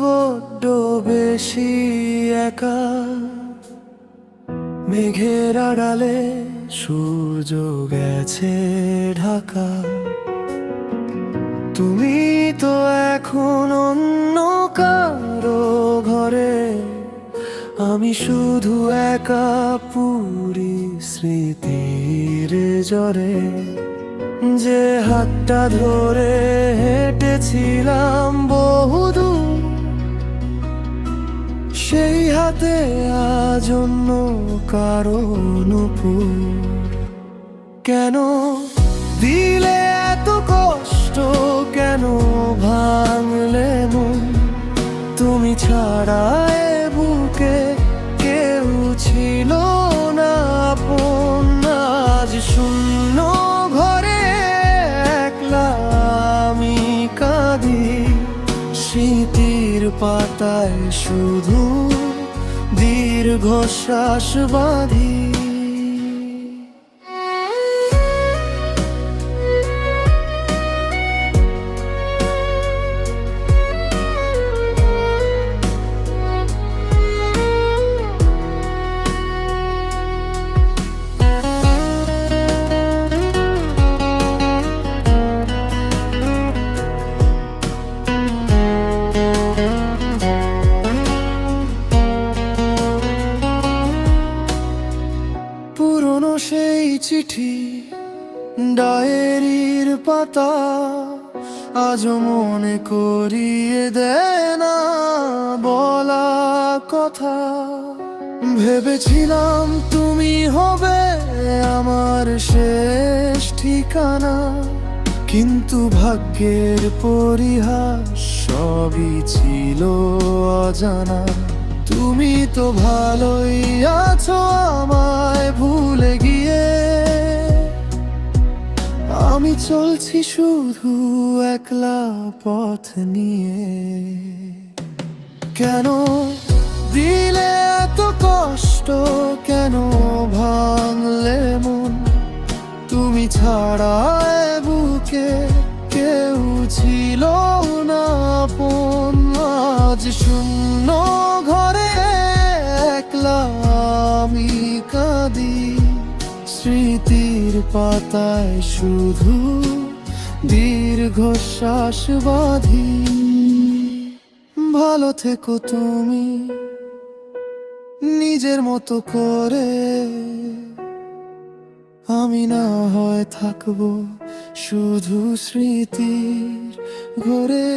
বড্ড বেশি একা, মেঘের আড়ালে সূর্য গেছে ঢাকা। তুমি তো এখন অন্য কারো ঘরে, আমি শুধু একা পুরি স্মৃতির জ্বরে। যে হাতটা ধরে হেঁটেছিলাম বহুদূর, সেই হাতে আজ অন্য কারো নূপুর। কেন দিলে এত কষ্ট, কেন ভাঙলে মন? তুমি ছাড়া এ বুকে কেউ ছিল না আপন। আজ শূন্য ঘরে একলা আমি কাঁদি, স্মৃতির পাতায় শুধু দীর্ঘশ্বাস বাঁধি। পুরনো সেই চিঠি, ডায়েরির পাতা আজও মনে করিয়ে দেয় না বলা কথা। ভেবেছিলাম তুমি হবে আমার শেষ ঠিকানা, কিন্তু ভাগ্যের পরিহাস সবই ছিল অজানা। তুমি তো ভালোই আছো আমায় ভুলে গিয়ে, আমি চলছি শুধু একলা পথ নিয়ে। কেন দিলে এত কষ্ট, কেন ভাঙলে মন? তুমি ছাড়া এ বুকে কেউ ছিল না আপন। আজ শূন্য ঘরে একলা আমি কাঁদি, স্মৃতির পাতায় শুধু দীর্ঘশ্বাস বাঁধি। ভালো থেকো তুমি নিজের মতো করে, আমি না হয় থাকবো শুধু স্মৃতির ঘরে।